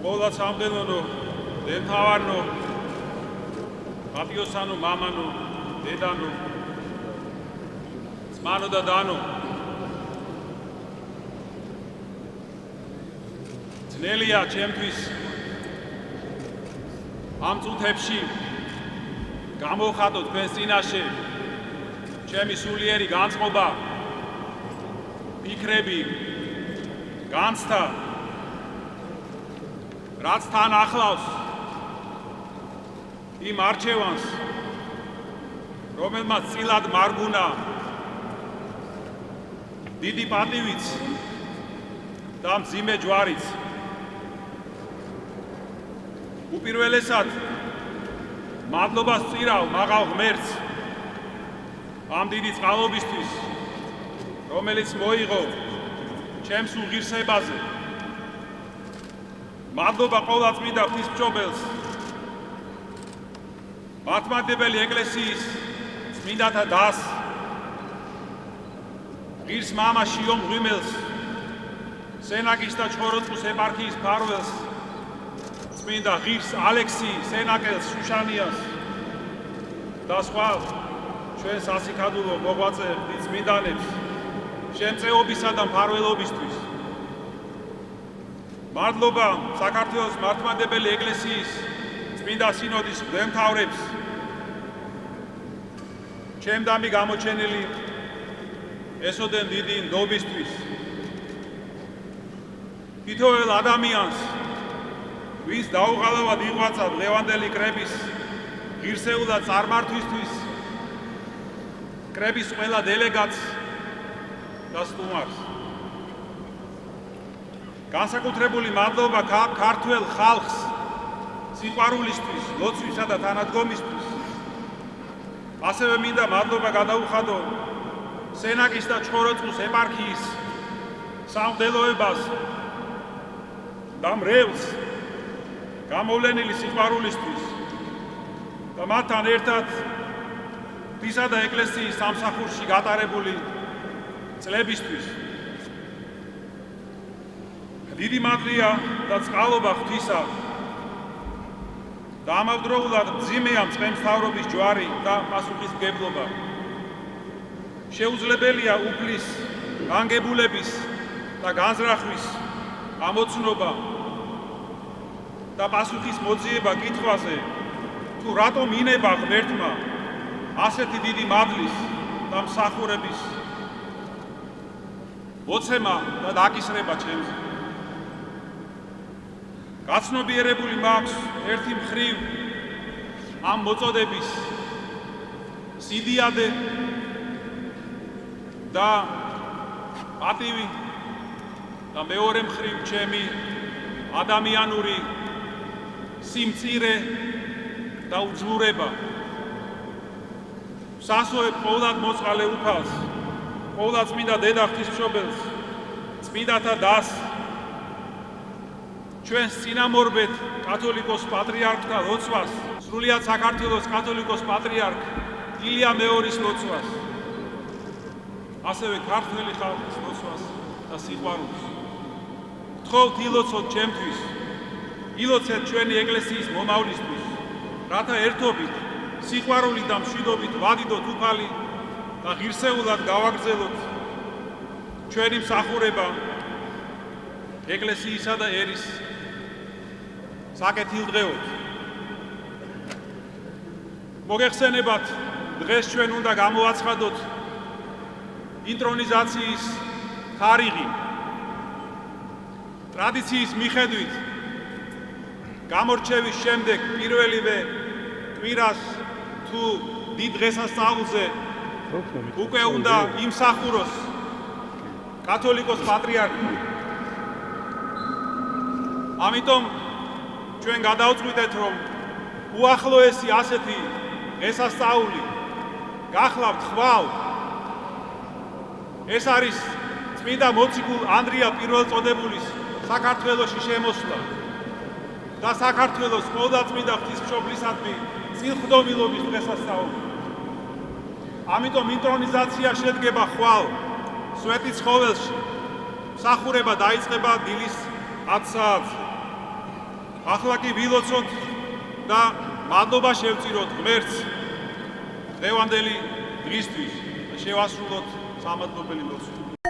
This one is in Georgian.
Qola სამდელონო, დემთავარნო, პატიოსანო, მამანო, დედანო, ძმანო და დანო. ძნელია ჩემთვის ამ წუთებში გამოვხატო თქვენს წინაშე ჩემი სულიერი განწყობა, ფიქრები, განცდა, რაც თან ახლავს იმ არჩევანს, რომელმაც წილად მარგუნა დიდი პატივიც და მძიმე ჯვარიც. უპირველესად მადლობას ვწირავ მაღალ ღმერთს ამ დიდი წყალობისთვის, რომელიც მოიღო ჩემს უღირსებაზე. მადლობა ყოვლა წმინდა ღვთისმშობელს, მართლმადიდებელი ეკლესიის წმინდათა დას, ღირს მამა შიო მღვიმელს, სენაკის და ჩხოროწყუს ეპარქიის მფარველს, წმინდა ღირს ალექსი სენაკელს შუშანიას და სხვა ჩვენ სასიქადულო მოღვაწე წმინდანებს შემწეობისა და მფარველობისთვის. მადლობა საქართველოს მართლმადიდებელი ეკლესიის წმინდა სინოდის მღვდელმთავრებს, ჩემდამი გამოჩენილი ესოდენ დიდი ნდობისთვის. თითოეულ ადამიანს, ვის დაუღალავად იღვაცა ლევანდელი კრების ღირსეულად წარმართვისთვის, კრების ყველა დელეგატს და სტუმარს. განსაკუთრებული მადლობა ქართველ ხალხს სიყვარულისთვის, ლოცვისა და თანადგომისთვის. ასევე მინდა მადლობა გადაუხადო სენაკის და ჩხოროწყუს ეპარქიის სამღვდელოებას და მრევლს გამოვლენილი სიყვარულისთვის და მათთან ერთად ღვთისა და ეკლესიის სამსახურში გატარებული წლებისთვის. დიდი მადლია და წყალობა ღვთისა და ამავდროულად მძიმეა მწყემსთავრობის ჯვარი და პასუხისმგებლობა. შეუძლებელია უფლის, განგებულების და განზრახვის ამოცნობა და პასუხის მოძიება კითხვაზე, თუ რატომ ინება ღმერთმა ასეთი დიდი მადლის და მსახურების მოცემა და დაკისრება ჩემზე. გაცნობიერებული მაქვს ერთი მხრივ ამ მოწოდების სიდიადე და პატივი და მეორე მხრივ ჩემი ადამიანური სიმწირე და უძლურება. ვსასწრებ ყოვლად მოწყალე უფალს, ყოვლა წმინდა დედა ღვთისმშობელს, წმინდათა დას, ჩვენს წინამორბედ კათოლიკოს პატრიარქთა ლოცვას, სრულიად საქართველოს კათოლიკოს პატრიარქ ილია მეორის ლოცვას, ასევე ქართველი ხალხის ლოცვას და სიყვარულს. გთხოვთ ილოცოთ ჩემთვის, ილოცეთ ჩვენი ეკლესიის მომავლისთვის, რათა ერთობით, სიყვარულით და მშვიდობით ვადიდოთ უფალი და ღირსეულად გავაგრძელოთ ჩვენი მსახურება ეკლესიისა და ერის საკეთილდღეოდ. მოგეხსენებათ, დღეს ჩვენ უნდა გამოვაცხადოთ ინტრონიზაციის თარიღი. ტრადიციის მიხედვით გამორჩევის შემდეგ პირველივე კვირას თუ დიდ დღესასწაულზე უკვე უნდა იმსახუროს კათოლიკოს პატრიარქი. ამიტომ ჩვენ გადავწყვიტეთ, რომ უახლოესი ასეთი დღესასწაული გახლავთ ხვალ. ეს არის წმინდა მოციქულ ანდრია პირველწოდებულის საქართველოში შემოსვლა და საქართველოს ყოვლადწმინდა ღვთისმშობლისადმი წილხდომილობის დღესასწაული. ამიტომ ინტრონიზაცია შედგება ხვალ სვეტიცხოველში. მსახურება დაიწყება დილის 10 საათზე. ახლა კი ვილოცოთ და მადლობა შევწიროთ ღმერთს დღევანდელი დღისთვის და შევასრულოთ სამადლობელი ლოცვა.